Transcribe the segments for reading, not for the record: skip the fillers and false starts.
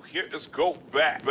Here is go back.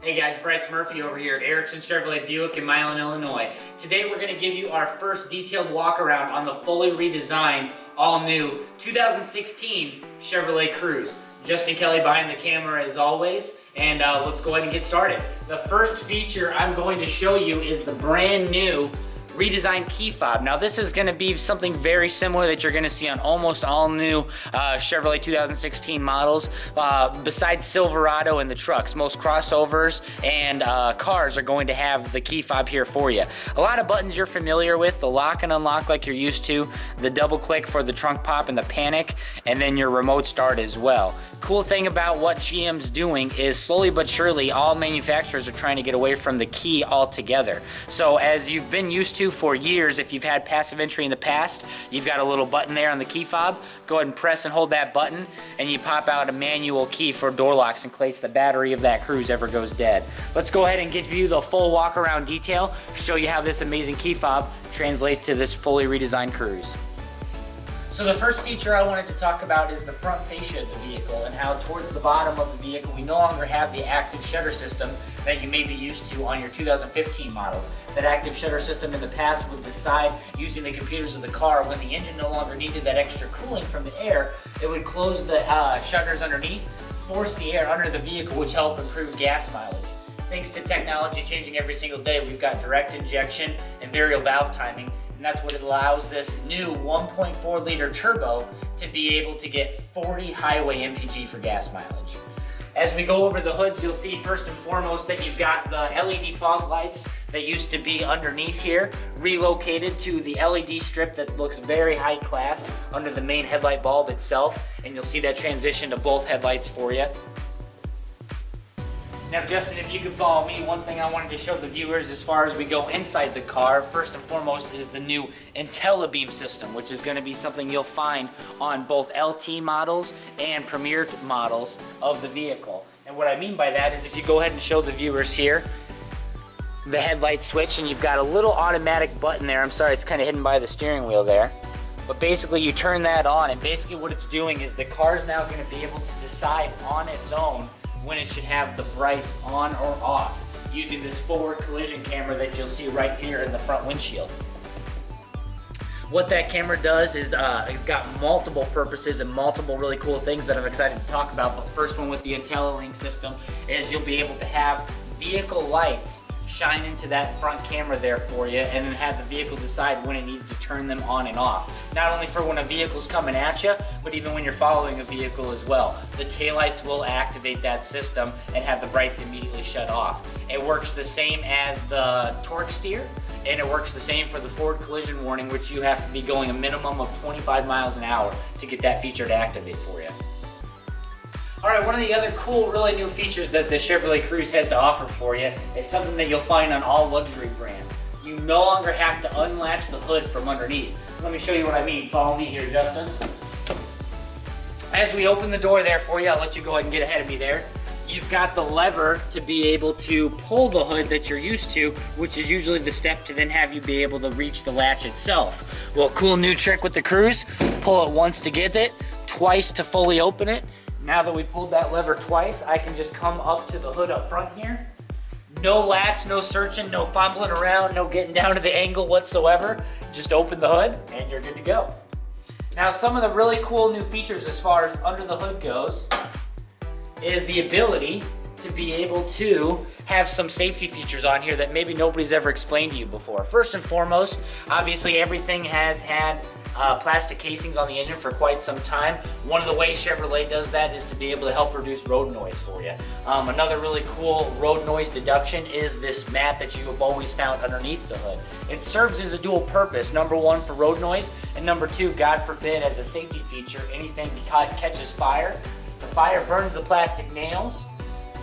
Hey guys, Bryce Murphy over here at Erickson Chevrolet Buick in Milan, Illinois. Today we're going to give you our first detailed walk around on the fully redesigned, all new 2016 Chevrolet Cruze. Justin Kelly behind the camera as always, and let's go ahead and get started. The first feature I'm going to show you is the brand new redesigned key fob. Now this is going to be something very similar that you're going to see on almost all new Chevrolet 2016 models, besides Silverado and the trucks. Most crossovers and cars are going to have the key fob here for you. A lot of buttons you're familiar with, the lock and unlock like you're used to, the double click for the trunk pop and the panic, and then your remote start as well. Cool thing about what GM's doing is slowly but surely all manufacturers are trying to get away from the key altogether. So as you've been used to for years, if you've had passive entry in the past, you've got a little button there on the key fob. Go ahead and press and hold that button and you pop out a manual key for door locks in case the battery of that Cruze ever goes dead. Let's go ahead and give you the full walk around detail, show you how this amazing key fob translates to this fully redesigned Cruze. So the first feature I wanted to talk about is the front fascia of the vehicle and how towards the bottom of the vehicle we no longer have the active shutter system that you may be used to on your 2015 models. That active shutter system in the past would decide using the computers of the car when the engine no longer needed that extra cooling from the air, it would close the shutters underneath, force the air under the vehicle, which helped improve gas mileage. Thanks to technology changing every single day, we've got direct injection and variable valve timing, and that's what it allows this new 1.4 liter turbo to be able to get 40 highway MPG for gas mileage. As we go over the hoods, you'll see first and foremost that you've got the LED fog lights that used to be underneath here, relocated to the LED strip that looks very high class under the main headlight bulb itself, and you'll see that transition to both headlights for you. Now Justin, if you could follow me, one thing I wanted to show the viewers as far as we go inside the car, first and foremost is the new Intellilink system, which is going to be something you'll find on both LT models and Premier models of the vehicle. And what I mean by that is if you go ahead and show the viewers here, the headlight switch, and you've got a little automatic button there. I'm sorry, it's kind of hidden by the steering wheel there. But basically you turn that on, and basically what it's doing is the car is now going to be able to decide on its own when it should have the brights on or off using this forward collision camera that you'll see right here in the front windshield. What that camera does is it's got multiple purposes and multiple really cool things that I'm excited to talk about. But first one with the Intellilink system is you'll be able to have vehicle lights shine into that front camera there for you, and then have the vehicle decide when it needs to turn them on and off. Not only for when a vehicle's coming at you, but even when you're following a vehicle as well. The taillights will activate that system and have the brights immediately shut off. It works the same as the torque steer, and it works the same for the forward collision warning, which you have to be going a minimum of 25 miles an hour to get that feature to activate for you. Alright, one of the other cool, really new features that the Chevrolet Cruze has to offer for you is something that you'll find on all luxury brands. You no longer have to unlatch the hood from underneath. Let me show you what I mean. Follow me here, Justin. As we open the door there for you, I'll let you go ahead and get ahead of me there. You've got the lever to be able to pull the hood that you're used to, which is usually the step to then have you be able to reach the latch itself. Well, cool new trick with the Cruze. Pull it once to get it, twice to fully open it. Now that we pulled that lever twice, I can just come up to the hood up front here. No latch, no searching, no fumbling around, no getting down to the angle whatsoever. Just open the hood and you're good to go. Now some of the really cool new features as far as under the hood goes is the ability to be able to have some safety features on here that maybe nobody's ever explained to you before. First and foremost, obviously everything has had plastic casings on the engine for quite some time. One of the ways Chevrolet does that is to be able to help reduce road noise for you. Another really cool road noise deduction is this mat that you have always found underneath the hood. It serves as a dual purpose. Number one, for road noise, and number two, God forbid, as a safety feature, anything catches fire. The fire burns the plastic nails,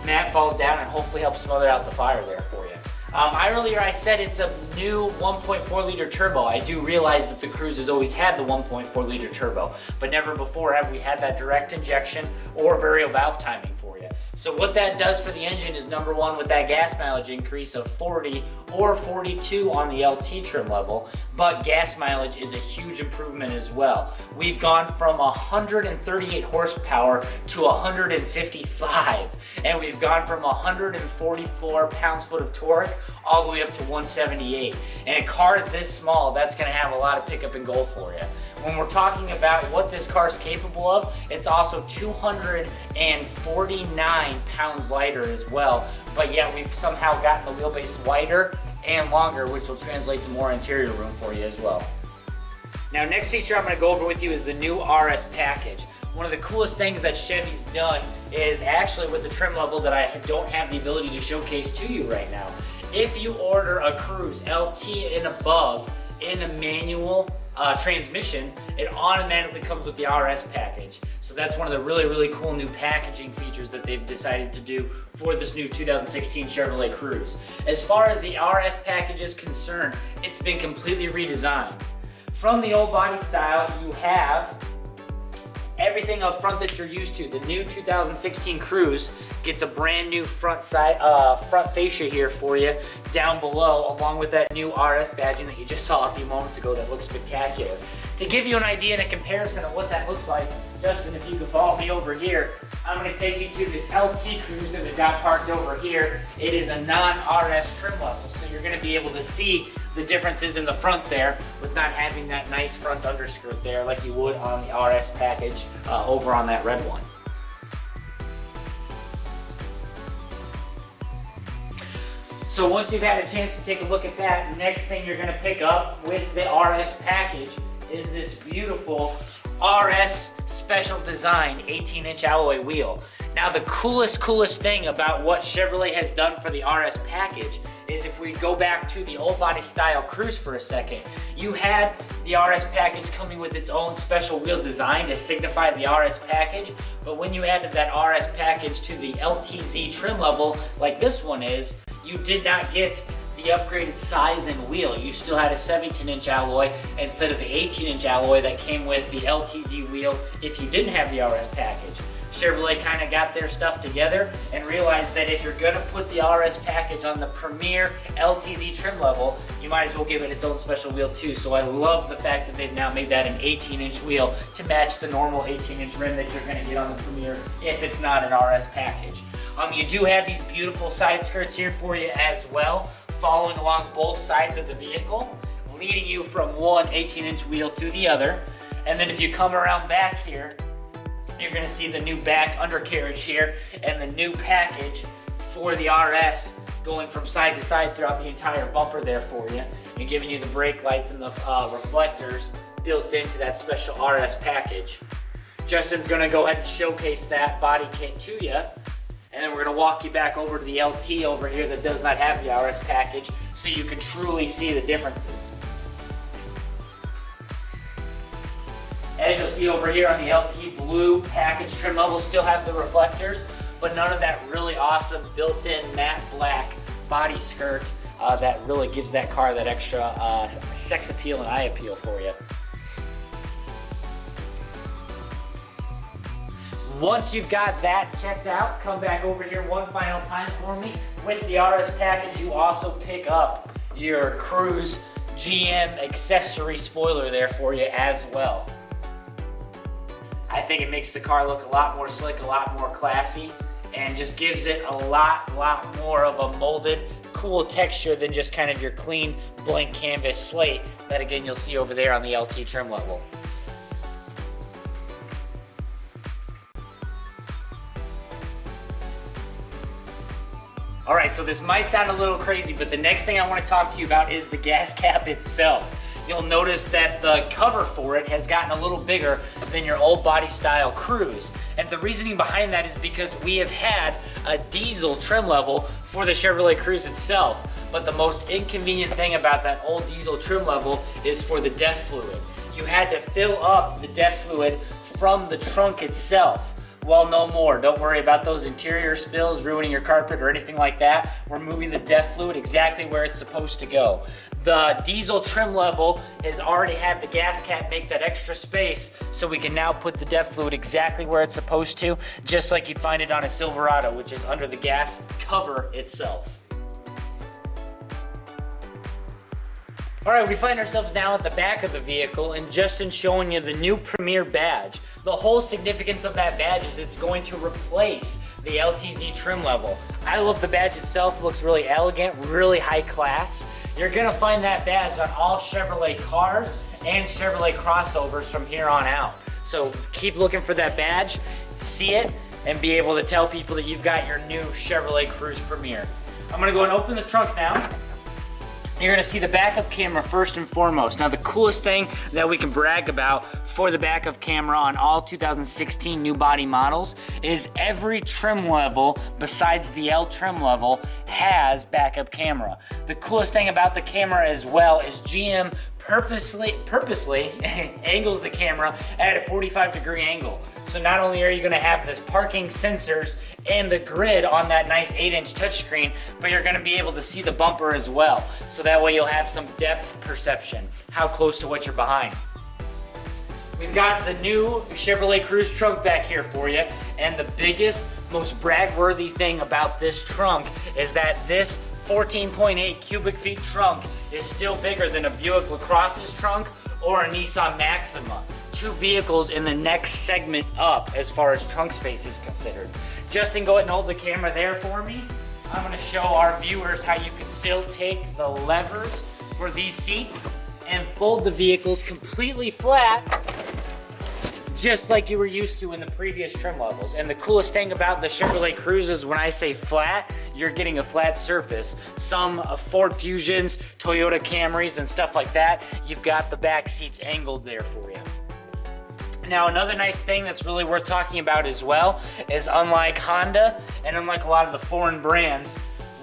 mat falls down and hopefully helps smother out the fire there for you. Earlier I said it's a new 1.4 liter turbo. I do realize that the Cruze has always had the 1.4 liter turbo, but never before have we had that direct injection or variable valve timing for you. So what that does for the engine is, number one, with that gas mileage increase of 40 or 42 on the LT trim level, but gas mileage is a huge improvement as well. We've gone from 138 horsepower to 155, and we've gone from 144 pounds-foot of torque all the way up to 178. And a car this small, that's going to have a lot of pickup and go for you. When we're talking about what this car is capable of, it's also 249 pounds lighter as well, but yet we've somehow gotten the wheelbase wider and longer, which will translate to more interior room for you as well. Now, next feature I'm going to go over with you is the new RS package. One of the coolest things that Chevy's done is actually with the trim level that I don't have the ability to showcase to you right now. If you order a Cruze LT and above in a manual transmission, it automatically comes with the RS package. So that's one of the really cool new packaging features that they've decided to do for this new 2016 Chevrolet Cruze. As far as the RS package is concerned, it's been completely redesigned. From the old body style, you have everything up front that you're used to. The new 2016 Cruze gets a brand new front fascia here for you down below, along with that new RS badging that you just saw a few moments ago that looks spectacular. To give you an idea and a comparison of what that looks like, Justin, if you could follow me over here, I'm going to take you to this LT Cruze that we've got parked over here. It is a non-RS trim level, so you're going to be able to see the differences in the front there with not having that nice front underskirt there like you would on the RS package over on that red one. So once you've had a chance to take a look at that, next thing you're going to pick up with the RS package is this beautiful RS special design 18-inch alloy wheel. Now the coolest thing about what Chevrolet has done for the RS package is, if we go back to the old body style Cruze for a second, you had the RS package coming with its own special wheel design to signify the RS package, but when you added that RS package to the LTZ trim level like this one is, you did not get the upgraded size and wheel. You still had a 17-inch alloy instead of the 18-inch alloy that came with the LTZ wheel if you didn't have the RS package. Chevrolet kind of got their stuff together and realized that if you're going to put the RS package on the premier LTZ trim level, you might as well give it its own special wheel too. So I love the fact that they've now made that an 18-inch wheel to match the normal 18-inch rim that you're going to get on the Premier if it's not an RS package. You do have these beautiful side skirts here for you as well, following along both sides of the vehicle, leading you from one 18-inch wheel to the other. And then if you come around back here, you're going to see the new back undercarriage here and the new package for the RS going from side to side throughout the entire bumper there for you, and giving you the brake lights and the reflectors built into that special RS package. Justin's going to go ahead and showcase that body kit to you, and then we're going to walk you back over to the LT over here that does not have the RS package so you can truly see the differences. As you'll see over here on the LT blue package trim level, still have the reflectors, but none of that really awesome built-in matte black body skirt that really gives that car that extra sex appeal and eye appeal for you. Once you've got that checked out, come back over here one final time for me. With the RS package, you also pick up your Cruze GM accessory spoiler there for you as well. I think it makes the car look a lot more slick, a lot more classy, and just gives it a lot more of a molded, cool texture than just kind of your clean blank canvas slate that again you'll see over there on the LT trim level. All right, so this might sound a little crazy, but the next thing I want to talk to you about is the gas cap itself. You'll notice that the cover for it has gotten a little bigger than your old body style Cruze. And the reasoning behind that is because we have had a diesel trim level for the Chevrolet Cruze itself. But the most inconvenient thing about that old diesel trim level is for the DEF fluid. You had to fill up the DEF fluid from the trunk itself. Well, no more. Don't worry about those interior spills ruining your carpet or anything like that. We're moving the DEF fluid exactly where it's supposed to go. The diesel trim level has already had the gas cap make that extra space, so we can now put the DEF fluid exactly where it's supposed to, just like you'd find it on a Silverado, which is under the gas cover itself. All right, we find ourselves now at the back of the vehicle, and Justin's showing you the new Premier badge. The whole significance of that badge is it's going to replace the LTZ trim level. I love the badge itself. It looks really elegant, really high class. You're gonna find that badge on all Chevrolet cars and Chevrolet crossovers from here on out. So keep looking for that badge, see it, and be able to tell people that you've got your new Chevrolet Cruze Premier. I'm gonna go and open the trunk now. You're gonna see the backup camera first and foremost. Now the coolest thing that we can brag about for the backup camera on all 2016 new body models is every trim level besides the L trim level has backup camera. The coolest thing about the camera as well is GM purposely angles the camera at a 45-degree angle. So not only are you gonna have this parking sensors and the grid on that nice 8-inch touchscreen, but you're gonna be able to see the bumper as well. So that way you'll have some depth perception, how close to what you're behind. We've got the new Chevrolet Cruze trunk back here for you, and the biggest, most brag-worthy thing about this trunk is that this 14.8 cubic feet trunk is still bigger than a Buick LaCrosse's trunk or a Nissan Maxima. Two vehicles in the next segment up as far as trunk space is considered. Justin, go ahead and hold the camera there for me. I'm gonna show our viewers how you can still take the levers for these seats and fold the vehicles completely flat, just like you were used to in the previous trim levels. And the coolest thing about the Chevrolet Cruze is when I say flat, you're getting a flat surface. Some Ford Fusions, Toyota Camrys, and stuff like that, you've got the back seats angled there for you. Now, another nice thing that's really worth talking about as well is, unlike Honda and unlike a lot of the foreign brands,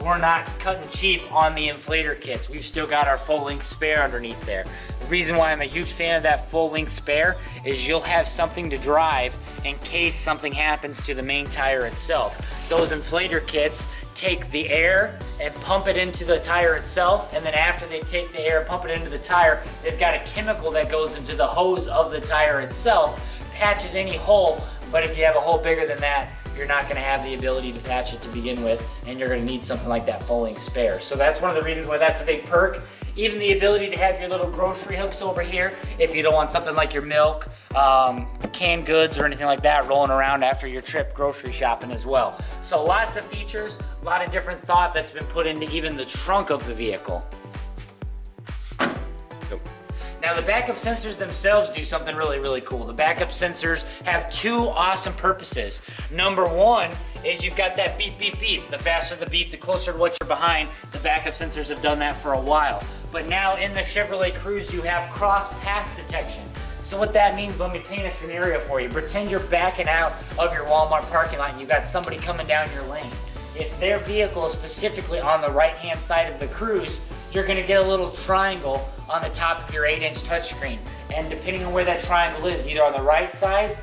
we're not cutting cheap on the inflator kits. We've still got our full-length spare underneath there. The reason why I'm a huge fan of that full-length spare is you'll have something to drive in case something happens to the main tire itself. Those inflator kits take the air and pump it into the tire itself, and then after they take the air and pump it into the tire, they've got a chemical that goes into the hose of the tire itself, patches any hole, but if you have a hole bigger than that, you're not gonna have the ability to patch it to begin with, and you're gonna need something like that full-length spare. So that's one of the reasons why that's a big perk. Even the ability to have your little grocery hooks over here if you don't want something like your milk, canned goods, or anything like that rolling around after your trip grocery shopping as well. So lots of features, a lot of different thought that's been put into even the trunk of the vehicle. Now the backup sensors themselves do something really, really cool. The backup sensors have two awesome purposes. Number one is you've got that beep, beep, beep. The faster the beep, the closer to what you're behind. The backup sensors have done that for a while. But now in the Chevrolet Cruze, you have cross path detection. So what that means, let me paint a scenario for you. Pretend you're backing out of your Walmart parking lot and you've got somebody coming down your lane. If their vehicle is specifically on the right-hand side of the Cruze, you're gonna get a little triangle on the top of your 8-inch touchscreen. And depending on where that triangle is, either on the right side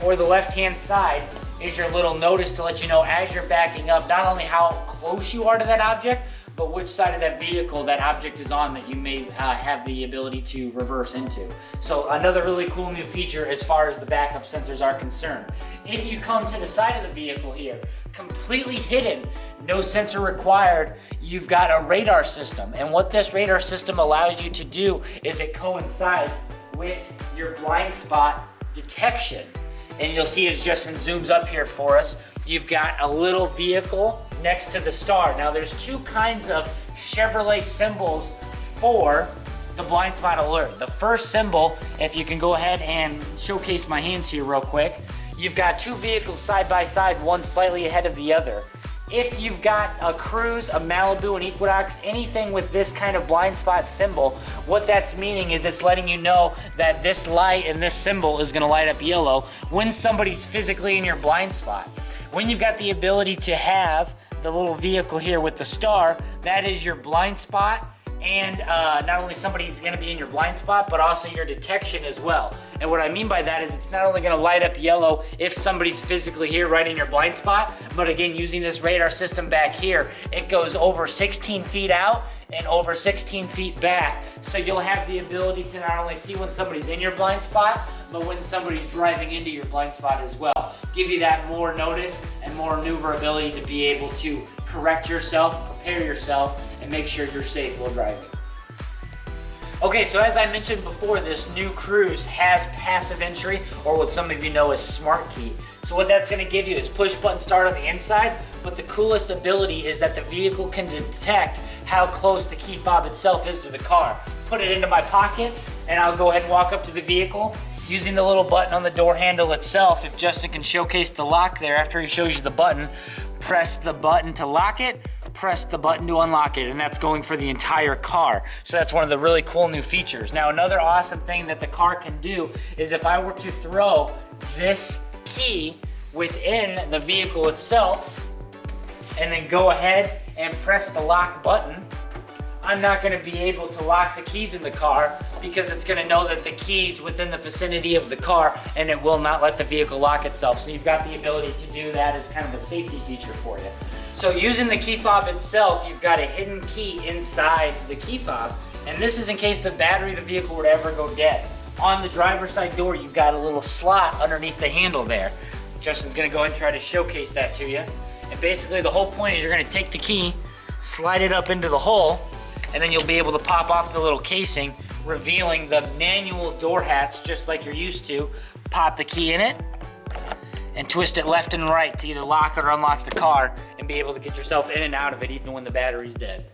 or the left-hand side, is your little notice to let you know as you're backing up, not only how close you are to that object, but which side of that vehicle that object is on that you may have the ability to reverse into. So another really cool new feature as far as the backup sensors are concerned. If you come to the side of the vehicle here, completely hidden, no sensor required, you've got a radar system. And what this radar system allows you to do is it coincides with your blind spot detection. And you'll see as Justin zooms up here for us, you've got a little vehicle next to the star. Now there's two kinds of Chevrolet symbols for the blind spot alert. The first symbol, if you can go ahead and showcase my hands here real quick, you've got two vehicles side by side, one slightly ahead of the other. If you've got a Cruze, a Malibu, an Equinox, anything with this kind of blind spot symbol, what that's meaning is it's letting you know that this light and this symbol is gonna light up yellow when somebody's physically in your blind spot. When you've got the ability to have the little vehicle here with the star, that is your blind spot, and not only somebody's gonna be in your blind spot, but also your detection as well. And what I mean by that is it's not only gonna light up yellow if somebody's physically here right in your blind spot, but again, using this radar system back here, it goes over 16 feet out and over 16 feet back. So you'll have the ability to not only see when somebody's in your blind spot, but when somebody's driving into your blind spot as well. Give you that more notice and more maneuverability to be able to correct yourself, prepare yourself, and make sure you're safe while driving. Okay, so as I mentioned before, this new Cruze has passive entry, or what some of you know as smart key. So what that's gonna give you is push button start on the inside, but the coolest ability is that the vehicle can detect how close the key fob itself is to the car. Put it into my pocket, and I'll go ahead and walk up to the vehicle. Using the little button on the door handle itself, if Justin can showcase the lock there after he shows you the button, press the button to lock it, press the button to unlock it, and that's going for the entire car. So that's one of the really cool new features. Now, another awesome thing that the car can do is if I were to throw this key within the vehicle itself and then go ahead and press the lock button, I'm not gonna be able to lock the keys in the car because it's gonna know that the key's within the vicinity of the car and it will not let the vehicle lock itself. So you've got the ability to do that as kind of a safety feature for you. So using the key fob itself, you've got a hidden key inside the key fob, and this is in case the battery of the vehicle would ever go dead. On the driver's side door, you've got a little slot underneath the handle there. Justin's gonna go ahead and try to showcase that to you. And basically the whole point is you're gonna take the key, slide it up into the hole, and then you'll be able to pop off the little casing, revealing the manual door hatch just like you're used to. Pop the key in it, and twist it left and right to either lock or unlock the car and be able to get yourself in and out of it even when the battery's dead.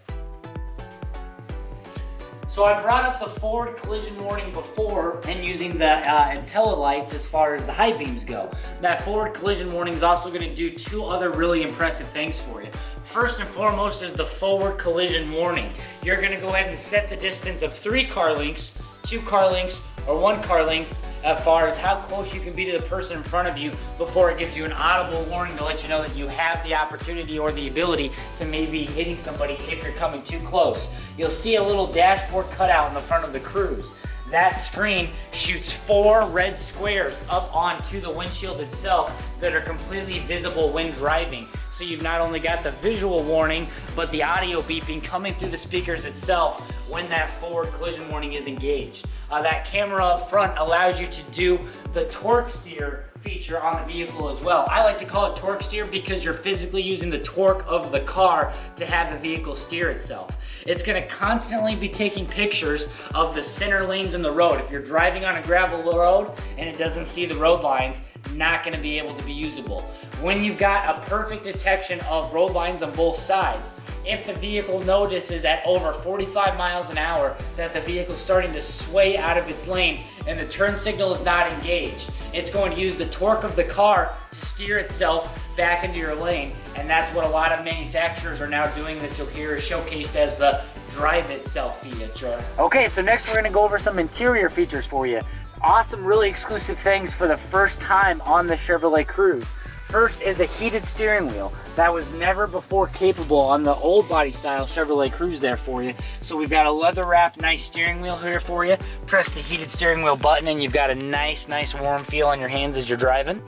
So I brought up the forward collision warning before and using the Intellilights as far as the high beams go. That forward collision warning is also going to do two other really impressive things for you. First and foremost is the forward collision warning. You're going to go ahead and set the distance of 3 car lengths, 2 car lengths, or 1 car length as far as how close you can be to the person in front of you before it gives you an audible warning to let you know that you have the opportunity or the ability to maybe hitting somebody if you're coming too close. You'll see a little dashboard cutout in the front of the Cruze. That screen shoots 4 red squares up onto the windshield itself that are completely visible when driving. So you've not only got the visual warning, but the audio beeping coming through the speakers itself when that forward collision warning is engaged. That camera up front allows you to do the torque steer feature on the vehicle as well. I like to call it torque steer because you're physically using the torque of the car to have the vehicle steer itself. It's gonna constantly be taking pictures of the center lanes in the road. If you're driving on a gravel road and it doesn't see the road lines, not gonna be able to be usable. When you've got a perfect detection of road lines on both sides, if the vehicle notices at over 45 miles an hour that the vehicle's starting to sway out of its lane and the turn signal is not engaged, it's going to use the torque of the car to steer itself back into your lane. And that's what a lot of manufacturers are now doing that you'll hear showcased as the drive itself feature. Okay, so next we're gonna go over some interior features for you. Awesome, really exclusive things for the first time on the Chevrolet Cruze. First is a heated steering wheel. That was never before capable on the old body style Chevrolet Cruze there for you. So we've got a leather wrapped nice steering wheel here for you. Press the heated steering wheel button and you've got a nice warm feel on your hands as you're driving.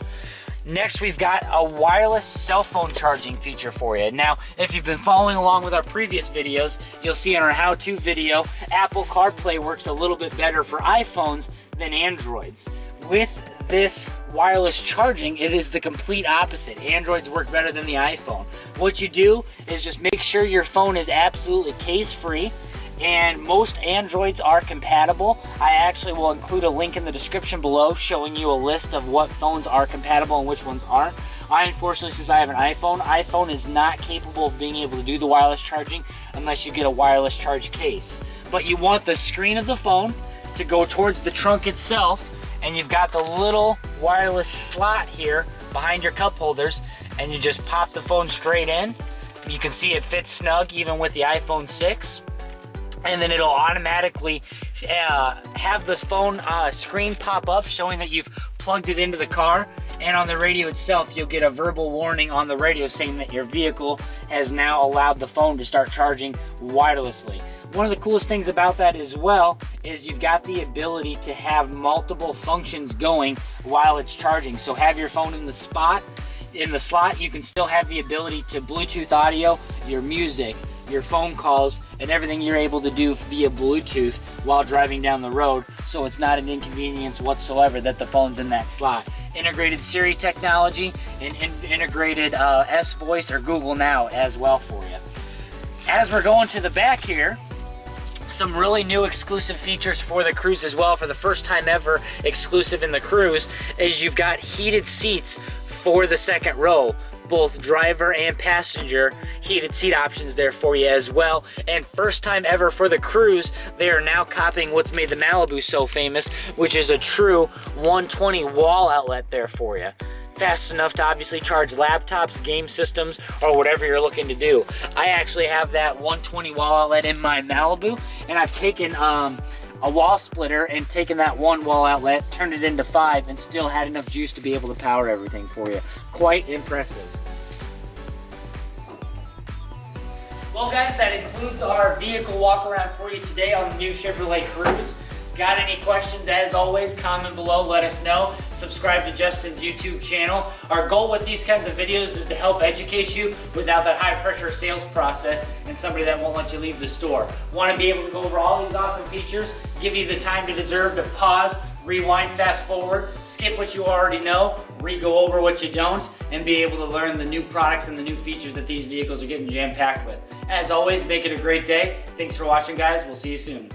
Next, we've got a wireless cell phone charging feature for you. Now, if you've been following along with our previous videos, you'll see in our how-to video, Apple CarPlay works a little bit better for iPhones than Androids. With this wireless charging, it is the complete opposite. Androids work better than the iPhone. What you do is just make sure your phone is absolutely case-free, and most Androids are compatible. I actually will include a link in the description below showing you a list of what phones are compatible and which ones aren't. I unfortunately, since I have an iPhone is not capable of being able to do the wireless charging unless you get a wireless charge case. But you want the screen of the phone to go towards the trunk itself, and you've got the little wireless slot here behind your cup holders, and you just pop the phone straight in. You can see it fits snug even with the iPhone 6. And then it'll automatically have the phone screen pop up showing that you've plugged it into the car. And on the radio itself, you'll get a verbal warning on the radio saying that your vehicle has now allowed the phone to start charging wirelessly. One of the coolest things about that as well is you've got the ability to have multiple functions going while it's charging. So have your phone in the slot, you can still have the ability to Bluetooth audio, your music, your phone calls, and everything you're able to do via Bluetooth while driving down the road, so it's not an inconvenience whatsoever that the phone's in that slot. Integrated Siri technology and integrated S-Voice or Google Now as well for you. As we're going to the back here, some really new exclusive features for the Cruze as well. For the first time ever exclusive in the Cruze is you've got heated seats for the second row. Both driver and passenger heated seat options there for you as well. And first time ever for the Cruze, they are now copying what's made the Malibu so famous, which is a true 120 wall outlet there for you. Fast enough to obviously charge laptops, game systems, or whatever you're looking to do. I actually have that 120 wall outlet in my Malibu, and I've taken a wall splitter and taken that one wall outlet, turned it into 5, and still had enough juice to be able to power everything for you. Quite impressive. Well guys, that includes our vehicle walk around for you today on the new Chevrolet Cruze. Got any questions? As always, comment below, let us know. Subscribe to Justin's YouTube channel. Our goal with these kinds of videos is to help educate you without that high pressure sales process and somebody that won't let you leave the store. Want to be able to go over all these awesome features, give you the time to deserve to pause, rewind, fast forward, skip what you already know, re-go over what you don't, and be able to learn the new products and the new features that these vehicles are getting jam-packed with. As always, make it a great day. Thanks for watching, guys. We'll see you soon.